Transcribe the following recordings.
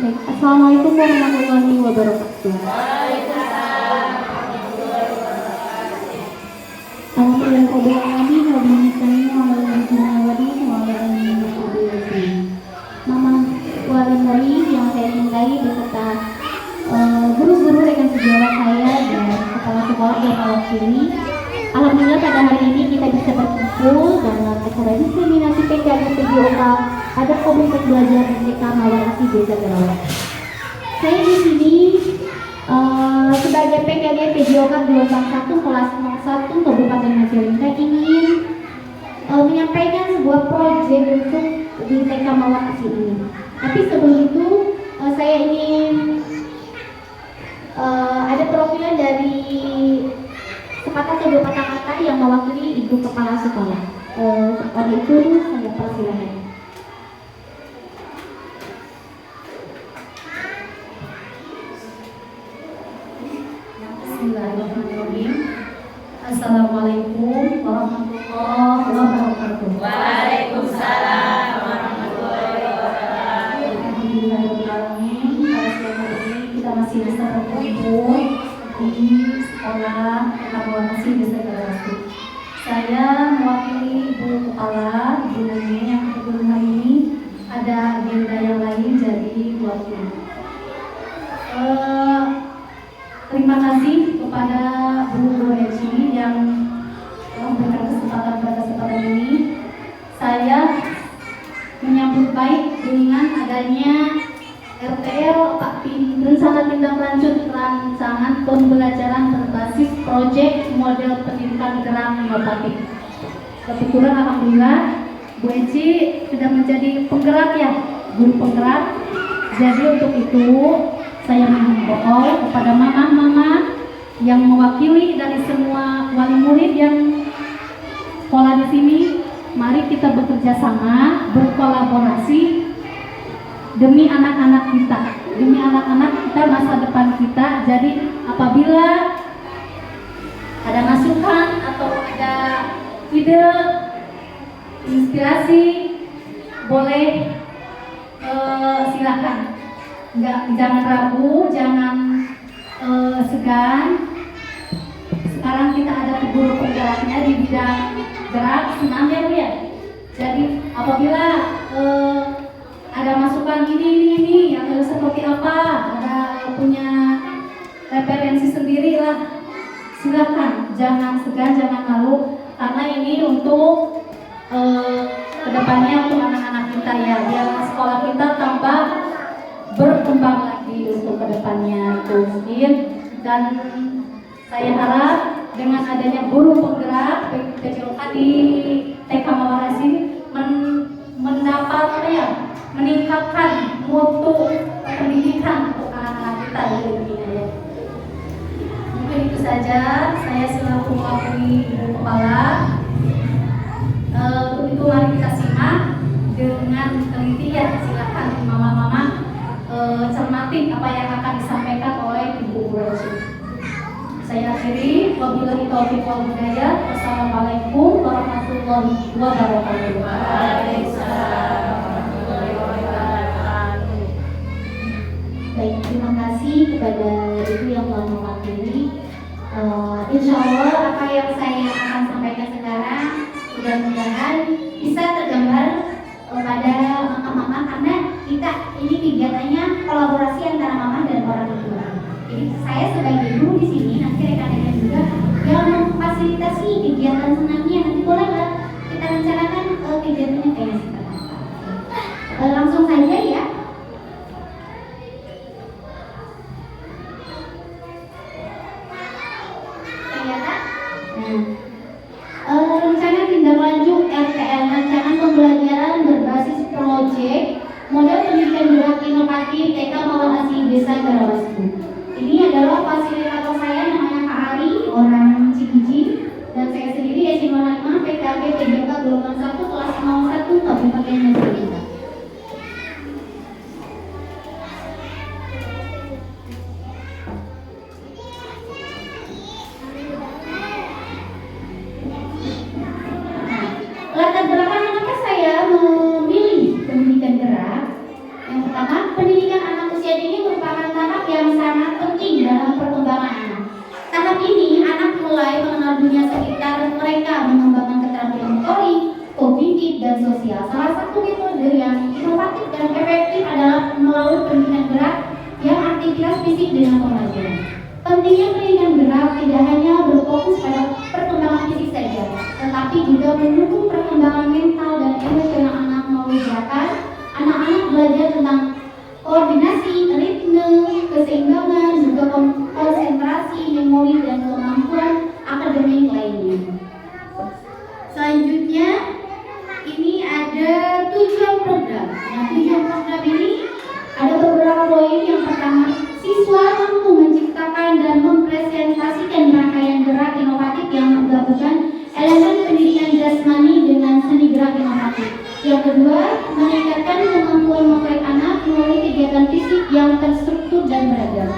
Baik, Assalamualaikum warahmatullahi wabarakatuh. Alhamdulillah alamin wa bihi nasta'in wa ala alihi wa sahbihi. Mama Walindari yang saya cintai beserta guru-guru rekan sejawat saya dan kepala sekolah yang mewakili. Alhamdulillah pada hari ini kita bisa berkumpul dalam acara diseminasi PKG PJOK ada komunitas belajar MTK Mawarasi Desa Garawas. Saya di sini sebagai PKG PJOK gelombang 1 kelas 01 Kabupaten Majalengka ingin menyampaikan sebuah proyek untuk di TK Mawarasi ini. Tapi sebelum itu saya ingin ada perwakilan dari sepatah atau dua patah kata yang mewakili ibu kepala sekolah. Oleh itu saya persilahkan. Bismillahirrahmanirrahim. Assalamualaikum warahmatullahi wabarakatuh. Waalaikumsalam warahmatullahi wabarakatuh. Alhamdulillahirrahmanirrahim. Pada siang hari ini kita masih bisa berkumpul di sekolah Mawarasi Desa Garawas. Saya mewakili Ibu Kepala, Ibu Nani yang kebetulan hari ini ada agenda yang lain jadi mewakili. Terima kasih kepada Bu Eci yang memberikan kesempatan pada kesempatan ini. Saya menyambut baik dengan adanya RTL rencana tindak lanjut rancangan pembelajaran berbasis proyek model pendidikan gerak inovatif. Kebetulan alhamdulillah Bu Eci sudah menjadi penggerak ya, guru penggerak. Jadi untuk itu saya menghimbau kepada mama-mama yang mewakili dari semua wali murid yang sekolah di sini, mari kita bekerja sama, berkolaborasi demi anak-anak kita, masa depan kita. Jadi apabila ada masukan atau ada ide, inspirasi, boleh silakan. Jangan ragu, jangan segan. Sekarang kita ada guru penggeraknya di bidang gerak senam ya Bu ya. Jadi apabila ada masukan ini yang seperti apa, ada punya referensi sendiri lah, silakan. Jangan segan, jangan malu, karena ini untuk kedepannya untuk anak-anak kita ya, biar sekolah kita tambah berkembang lagi untuk kedepannya itu mungkin. Dan saya harap dengan adanya guru penggerak PJOK di TK Mawarasi mendapat meningkatkan mutu pendidikan untuk anak-anak kita di dunia. Mungkin itu saja, saya selaku mewakili Ibu Kepala. Untuk itu mari kita simak dengan teliti ya, silakan mama-mama cermati apa yang akan disampaikan oleh Ibu Guru. Saya akhiri, wabillahi taufiq wal hidayah. Wassalamualaikum warahmatullahi wabarakatuh. Waalaikumsalam warahmatullahi wabarakatuh. Baik, terima kasih kepada ibu yang telah mewakili. Insya Allah apa yang saya akan sampaikan sekarang mudah-mudahan bisa tergambar pada mama-mama, karena kita ini kegiatannya kolaborasi antara mama dan orang tua. Jadi saya sebagai guru di sini, nanti rekan-rekan juga yang memfasilitasi kegiatan senamnya, nanti boleh lah kita rencanakan kegiatannya kayak seperti apa. Langsung saja ya. Rencana tindak lanjut RTL, rancangan pembelajaran berbasis proyek model pendidikan gerak inovatif TK Mawarasi Desa Garawas. Ini adalah fasilitator saya, namanya Kak Ari, orang Cikiji, dan saya sendiri Eci Nurhayma, PKG PJOK gelombang 1 kelas 01 Kabupaten Majalengka. Latar belakang kenapa saya memilih pendidikan gerak? Yang pertama, pendidikan anak sosial. Salah satu metode yang inovatif dan efektif adalah melalui pendidikan gerak yang aktivitas fisik dengan pembelajaran. Pentingnya pendidikan gerak tidak hanya berfokus pada perkembangan fisik saja, tetapi juga mendukung perkembangan mental dan emosional anak melalui gerakan. Anak-anak belajar tentang koordinasi, ritme, keseimbangan, juga konsentrasi, memori, dan kemampuan akademik lainnya. Selanjutnya, ini ada tujuan program. Nah, tujuan program ini ada beberapa poin. Yang pertama, siswa mampu menciptakan dan mempresentasikan rangkaian gerak inovatif yang menggabungkan elemen pendidikan jasmani dengan seni gerak inovatif. Yang kedua, meningkatkan kemampuan motorik anak melalui kegiatan fisik yang terstruktur dan beragam.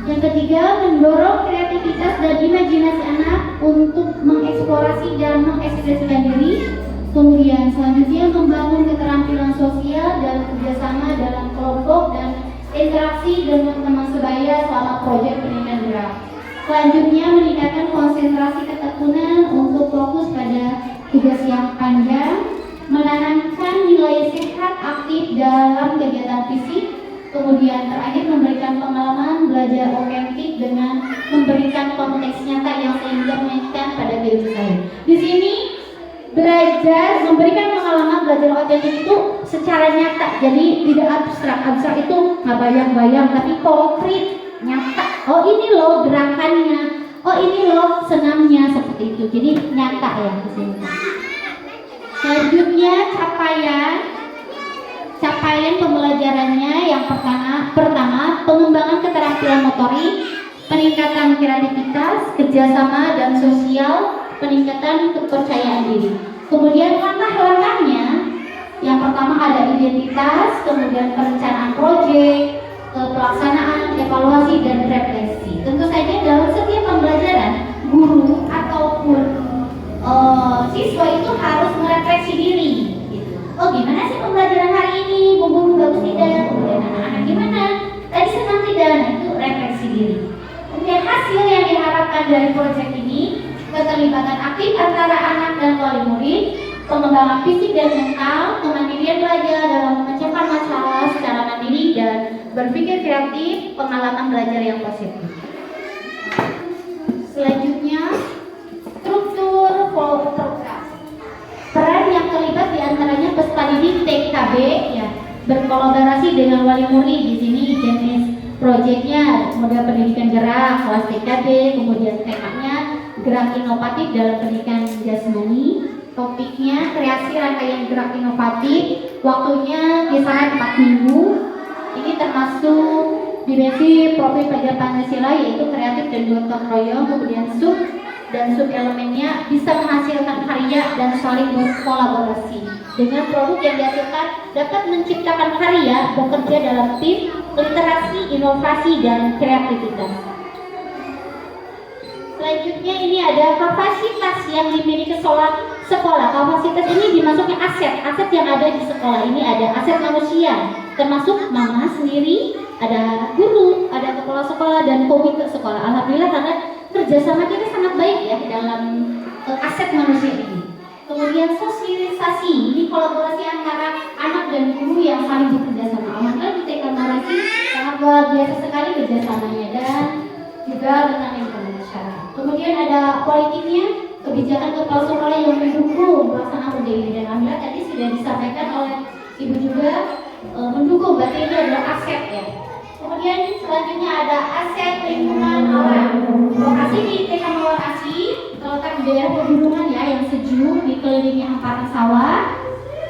Yang ketiga, mendorong kreativitas dan imajinasi anak untuk mengeksplorasi dan mengekspresikan diri. Kemudian selanjutnya, membangun keterampilan sosial dan kerjasama dalam kelompok dan interaksi dengan teman sebaya selama proyek pendidikan gerak. Selanjutnya, meningkatkan konsentrasi ketekunan untuk fokus pada tugas yang panjang, menanamkan nilai sehat aktif dalam kegiatan fisik. Kemudian terakhir, memberikan pengalaman belajar otentik dengan memberikan konteks nyata yang sehingga mengaitkan pada diri saya. Di sini belajar memberikan pengalaman belajar otentik itu secara nyata, jadi tidak abstrak. Abstrak itu nggak bayang-bayang, tapi konkret, nyata. Oh ini loh gerakannya, oh ini loh senamnya, seperti itu. Jadi nyata ya di sini. Selanjutnya capaian pembelajarannya yang pertama pengembangan keterampilan motorik, peningkatan kreativitas, kerjasama dan sosial, peningkatan kepercayaan diri. Kemudian langkah-langkahnya yang pertama ada identitas, kemudian perencanaan proyek, pelaksanaan, evaluasi dan refleksi. Tentu saja dalam setiap pembelajaran guru ataupun siswa itu harus merefleksi diri. Oh gimana sih pembelajaran hari ini, Bu Guru bagus tidak? Kemudian anak-anak gimana? Tadi senang tidak? Nah, itu refleksi diri. Kemudian hasil yang diharapkan dari proyek ini, keterlibatan aktif antara anak dan wali murid, pengembangan fisik dan mental, kemandirian belajar dalam memecahkan masalah secara mandiri dan berpikir kreatif, pengalaman belajar yang positif. Selanjutnya, struktur program. Peran yang terlibat diantaranya peserta didik TKB ya, berkolaborasi dengan wali murid. Di sini jenis proyeknya model pendidikan gerak kelas TKB, kemudian temanya gerak inovatif dalam pendidikan jasmani. Topiknya kreasi rangkaian gerak inovatif, waktunya kisaran 4 minggu. Ini termasuk dimensi profil pelajar Pancasila, yaitu kreatif dan gotong royong. Kemudian sub elemennya bisa menghasilkan karya dan saling berkolaborasi. Dengan produk yang dihasilkan dapat menciptakan karya, bekerja dalam tim, literasi, inovasi dan kreativitas. Selanjutnya ini ada kapasitas yang dimiliki sekolah. Kapasitas ini dimasuknya aset yang ada di sekolah. Ini ada aset manusia, termasuk mama sendiri, ada guru, ada kepala sekolah dan komite sekolah. Alhamdulillah karena kerjasama kita sangat baik ya dalam aset manusia ini. Kemudian sosialisasi, ini kolaborasi antara anak dan guru yang saling bekerja sama. Alhamdulillah di TK Narasi sangat luar biasa sekali kerjasamanya dan juga dengan lingkungan masyarakat. Kemudian ada politiknya, kebijakan kepala sekolah yang mendukung pelaksanaan proyek ini. Dan alhamdulillah tadi sudah disampaikan oleh Ibu juga mendukung, berarti ini adalah aset ya. Kemudian selanjutnya ada aset lingkungan alam. Lokasi di TK Mawar Asi terletak di daerah pegunungan ya yang sejuk, dikelilingi hamparan sawah.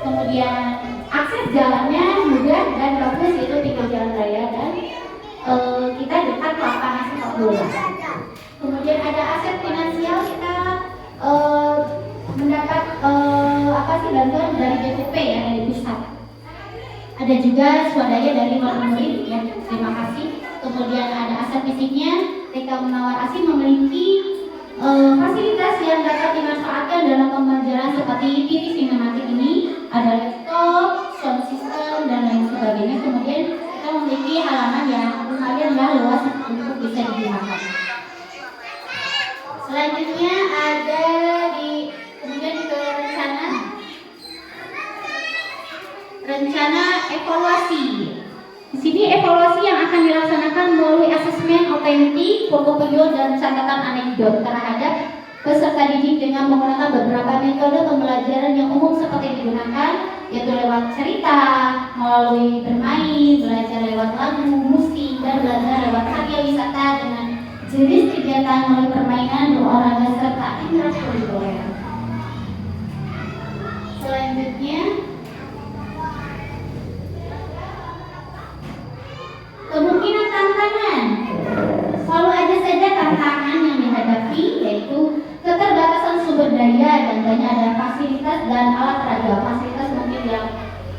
Kemudian akses jalannya mudah dan bagus, yaitu tinggal jalan raya dan kita dekat lapangan sepak bola. Kemudian ada aset finansial, kita mendapat bantuan dari BPP ya, dari pusat. Ada juga swadaya dari wali murid ya, terima kasih. Kemudian ada aset fisiknya, TK Mawar Asi memiliki fasilitas yang dapat dimanfaatkan dalam pembelajaran seperti TV sinematik ini, ada laptop, sound system dan lain sebagainya. Kemudian kita memiliki halaman yang lumayan luas untuk bisa digunakan. Selanjutnya ada kemudian ke rencana rencana evaluasi. Di sini evaluasi yang akan dilaksanakan melalui asesmen otentik, portofolio dan catatan anekdot terhadap peserta didik dengan menggunakan beberapa metode pembelajaran yang umum seperti digunakan, yaitu lewat cerita, melalui bermain, belajar lewat lagu, musik, dan belajar lewat karya wisata dengan jenis kegiatan melalui permainan, berolahraga serta ekstrakurikuler. Selanjutnya, kemungkinan tantangan. Selalu ada saja tantangan yang dihadapi, yaitu keterbatasan sumber daya dan banyak ada fasilitas dan alat peraga. Fasilitas mungkin yang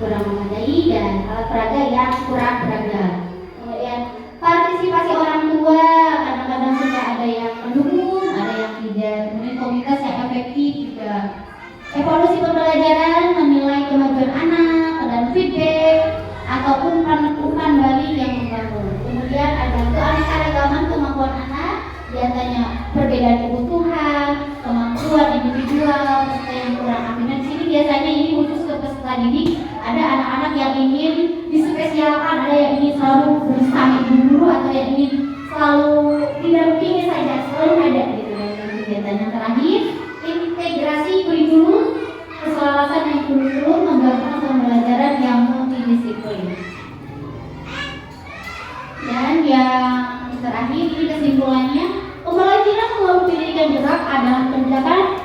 kurang memadai dan alat peraga yang kurang beragam. Kemudian partisipasi orang tua, kadang-kadang suka ada yang mendukung, ada yang tidak. Kemudian komunitas yang efektif juga. Evaluasi pembelajaran, menilai kemajuan anak dan feedback ataupun umpan balik yang membangun. Kemudian ada keanekaragaman kemampuan anak, biasanya perbedaan kebutuhan, kemampuan individual, serta yang kurang afinan. Di sini biasanya ini khusus ke peserta didik. Ada anak-anak yang ingin dispesialkan, ada yang ingin selalu bersama ibu guru, atau yang ingin selalu didampingi saja, selalu ada gitu ya. Kegiatan yang terakhir, integrasi kurikulum, keselarasan yang kurikulum, menggabungkan pembelajaran yang multidisiplin. Dan yang terakhir ini kesimpulannya, pembelajaran melalui pendidikan gerak adalah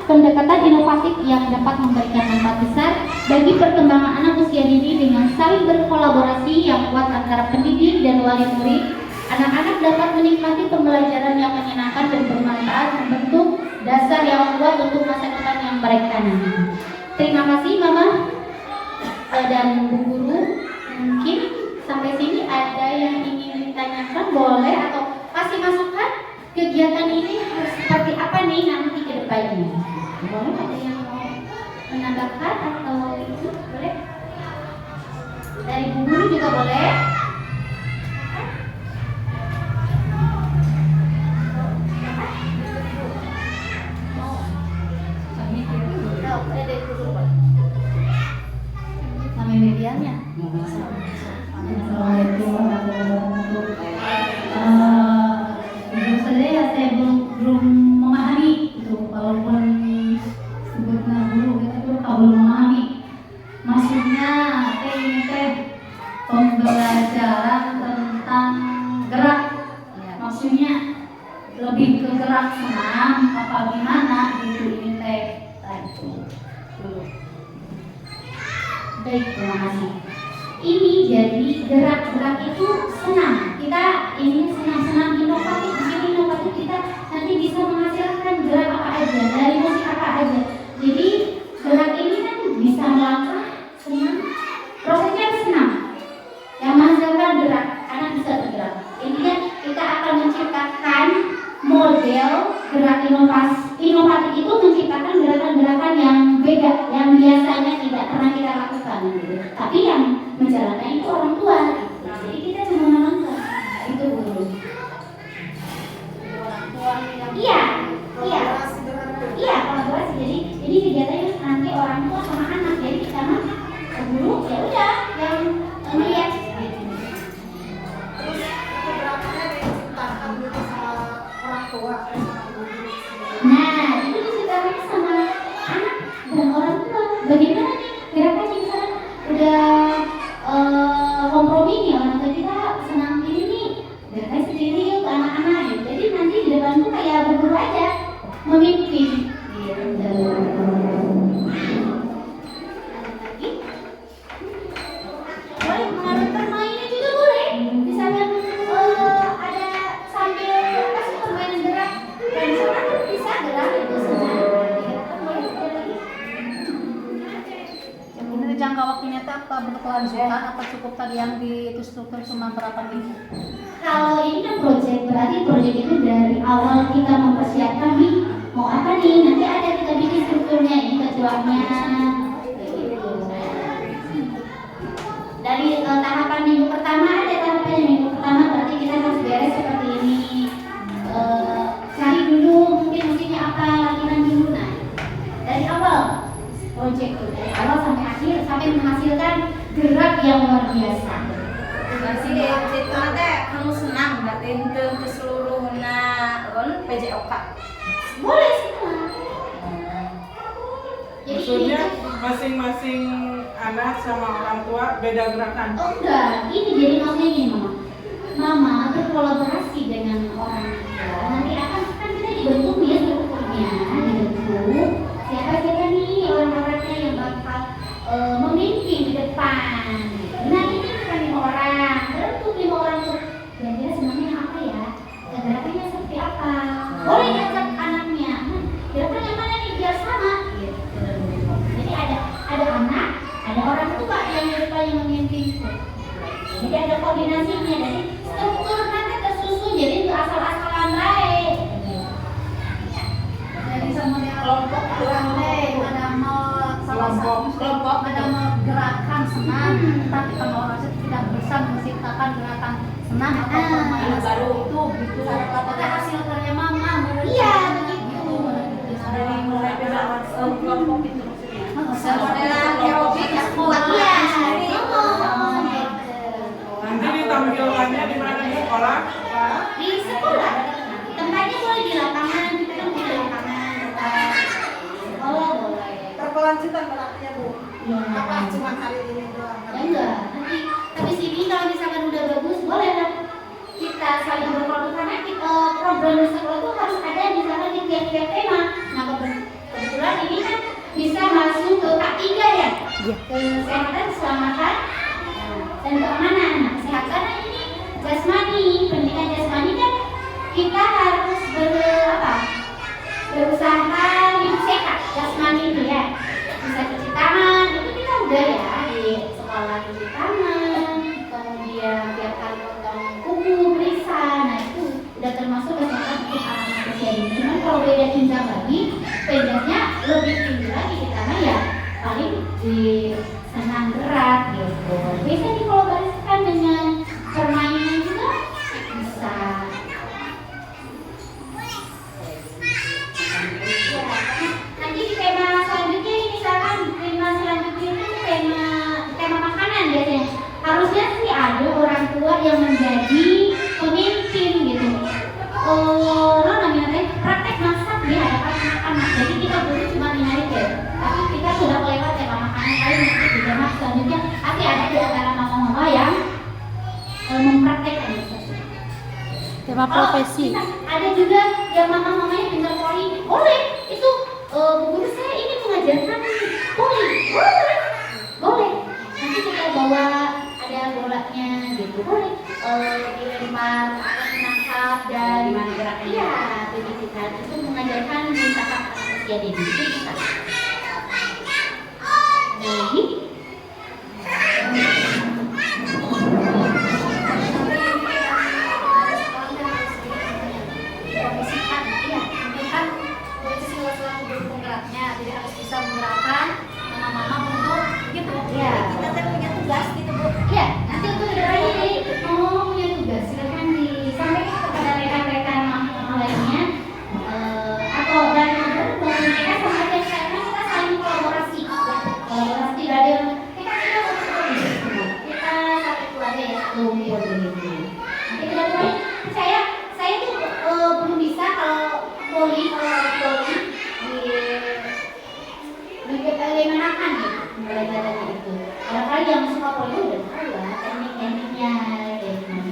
pendekatan inovatif yang dapat memberikan manfaat besar bagi perkembangan anak usia dini dengan saling berkolaborasi yang kuat antara pendidik dan wali murid. Anak-anak dapat menikmati pembelajaran yang menyenangkan dan bermanfaat, membentuk dasar yang kuat untuk masa depan yang mereka nanti. Terima kasih Mama dan Bu Guru. Mungkin sampai sini ada yang ingin ditanyakan, boleh, atau kasih masukan kegiatan ini harus seperti apa nih nanti ke depannya. Boleh, ada yang mau menambahkan atau itu boleh? Dari Bu Guru juga boleh. Nama medianya. Assalamualaikum warahmatullahi wabarakatuh. Jujur saja saya belum memahami itu, walaupun sebutnya guru, kita belum memahami maksudnya ini pembelajaran tentang gerak. Maksudnya lebih ke gerak senam apa gimana gitu ini teh dulu. Baik, terima kasih. Ini jadi gerak-gerak itu senam. Kita ini senam-senam inovatif. Di sini inovatif, kita nanti bisa menghasilkan gerak apa aja, dari musik apa aja. Jadi gerak ini kan bisa melangkah, senam. Prosesnya senam yang menghasilkan gerak, anak bisa bergerak. Intinya kita akan menciptakan model gerak inovatif itu, menciptakan gerakan-gerakan yang beda, yang biasanya tidak pernah kita lakukan gitu. Tapi yang menjalankan itu orang tua gitu. Jadi kita cuma menonton. Itu guru. Iya kolaborasi. Jadi kegiatannya nanti orang tua sama anak. Jadi kita mah guru ya udah yang melihat gitu. Nah, itu diceritakannya sama anak dan orang tua. Bagaimana nih gerakannya, misalnya udah kompromi nih, orang tua kita senang ini nih, gerakannya sendiri yuk ke anak-anak gitu. Jadi nanti di depan tuh kayak berguru aja, memimpin gitu. Boleh mengalami permainan juga boleh. Misalnya ada sambil apa sih permainan gerak, tradisional kan bisa gerak itu senang. Kan boleh lagi. Ini jangka waktunya apa berkelanjutan apa cukup tadi yang di itu struktur cuma berapa minggu? Kalau ini kan proyek, berarti proyek itu dari awal kita mempersiapkan nih mau apa nih, nanti ada kita bikin strukturnya, ini ketuanya. Dari tahapan minggu pertama ada tahapannya. Minggu pertama berarti kita harus beres seperti ini. Cari dulu mungkin musiknya apa, latihan dulu. Nah, dari awal proyek itu dari awal sampai akhir, sampai menghasilkan gerak luar biasa. Berarti itu nanti kamu senang berarti untuk keseluruhnya PJOK. Boleh semua. Jadi Maksudnya ini masing-masing anak sama orang tua beda gerakan. oh enggak, ini jadi maksudnya gini mama. Mama berkolaborasi dengan orang tua. Nanti akan kan kita dibentuk ya strukturnya, dibentuk. Siapa nih orang-orangnya yang bakal memimpin di depan. Nah ini bukan 5 orang, bentuk 5 orang tuh. Kira-kira semuanya apa ya? Gerakannya seperti apa? Boleh diajak anaknya. Gerakan yang mana nih biar sama? Gitu. Jadi ada anak, ada orang tua yang di depan yang memimpin. Jadi ada koordinasinya. Jadi struktur nanti tersusun. Jadi itu asal-asalan baik. Jadi sama kelompok kurang ada mau salah satu kelompok ada mau gerakan senam, tapi kalau orang itu tidak bisa menciptakan gerakan senam atau permainan baru itu gitu. Apakah hasil karya mama? Iya, begitu. Dari mulai beda kelompok itu maksudnya. Modelan aerobik ya sekolah. Iya. Nanti ditampilkannya di mana di sekolah? Di sekolah. Tempatnya boleh di lapangan, kita kan di lapangan. Sekolah boleh. Berkelanjutan berarti ya Bu? Ya. Apa cuma hari ini doang? Ya enggak, nanti habis ini kalau misalkan udah bagus boleh lah kita saling berkelompok karena kita program di sekolah itu harus ada misalkan di tiap-tiap tema. Nah kebetulan ini kan bisa masuk ke K3 ya, kesehatan, keselamatan, dan keamanan. Nah kesehatan ini jasmani, pendidikan jasmani kan kita harus berusaha hidup sehat jasmani itu ya. Bisa cuci tangan, itu kita udah ya di sekolah cuci tangan, kemudian tiap kali potong kuku, periksa, nah itu udah termasuk kesehatan untuk anak-anak usia dini. Cuman kalau beda jenjang lagi, bedanya lebih tinggi lagi karena ya paling di senam berat gitu. Bisa dikolaborasikan dengan permainan juga bisa. Nanti di tema selanjutnya ini misalkan tema selanjutnya itu tema makanan biasanya. Harusnya sih ada orang tua yang menjadi pemimpin gitu. Namanya praktek masak di hadapan anak-anak. Jadi kita butuh cuma menarik ya. Tapi kita sudah lewat tema makanan kali nanti di tema selanjutnya nanti ada di antara mama-mama yang mempraktekkan itu. Tema profesi. Ada juga yang mama-mamanya pintar poli. Boleh. Itu guru saya ini mengajarkan poli. Boleh. Nanti kita bawa ada bolanya gitu. Boleh. Dilempar, menangkap dan Gimana gerakannya? iya, begitu kan. Itu mengajarkan misalkan anak usia dini itu bisa. Ada lagi? Profesikan, iya, mungkin kan itu sila-sila pendukung geraknya, jadi harus bisa menggerakkan mama-mama untuk gitu. Iya. Kita kan punya tugas gitu Bu. Iya, nanti untuk dari mau punya tugas silakan disampaikan kepada rekan-rekan mama lainnya atau dan mereka sama aja karena kita saling kolaborasi dari kita satu keluarga ya satu keluarga gitu. Nanti kita mulai saya tuh belum bisa kalau poli di bagaimanakan gitu belajarnya itu. Barangkali yang suka poli udah tahu lah teknik-tekniknya kayak gimana.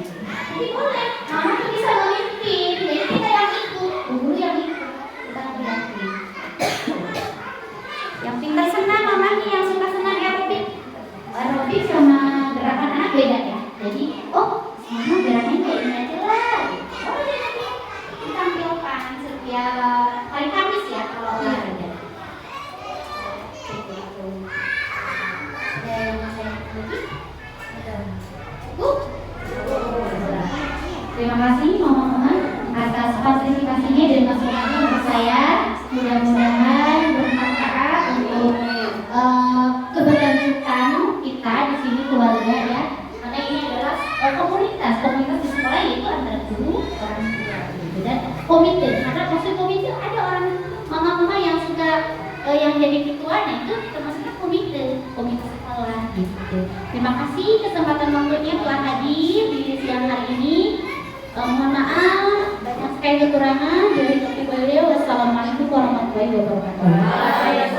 Jadi boleh, mama tuh bisa memimpin. Jadi kita yang ikut, guru yang ikut, kita berlatih. Yang pintar senam mamanya, yang suka senam aerobik sama gerakan anak beda ya. Jadi mama gerakannya kayak ini aja lah. Boleh nanti ditampilkan setiap hari Kamis ya kalau olahraga. Ada yang mau saya lagi? Terima kasih mama-mama atas partisipasinya dan masukannya untuk saya. Mudah-mudahan bermanfaat untuk keberlanjutan kita di sini keluarga ya. Karena ini adalah komunitas di sekolah yaitu antara guru, orang tua gitu. Dan komite. Karena maksud komite ada orang mama-mama yang suka yang jadi ketuanya itu termasuk komite sekolah. gitu. Terima kasih kesempatan waktunya telah hadir di siang hari ini. Mohon maaf banyak sekali kekurangan dari beliau. Wassalamualaikum warahmatullahi wabarakatuh.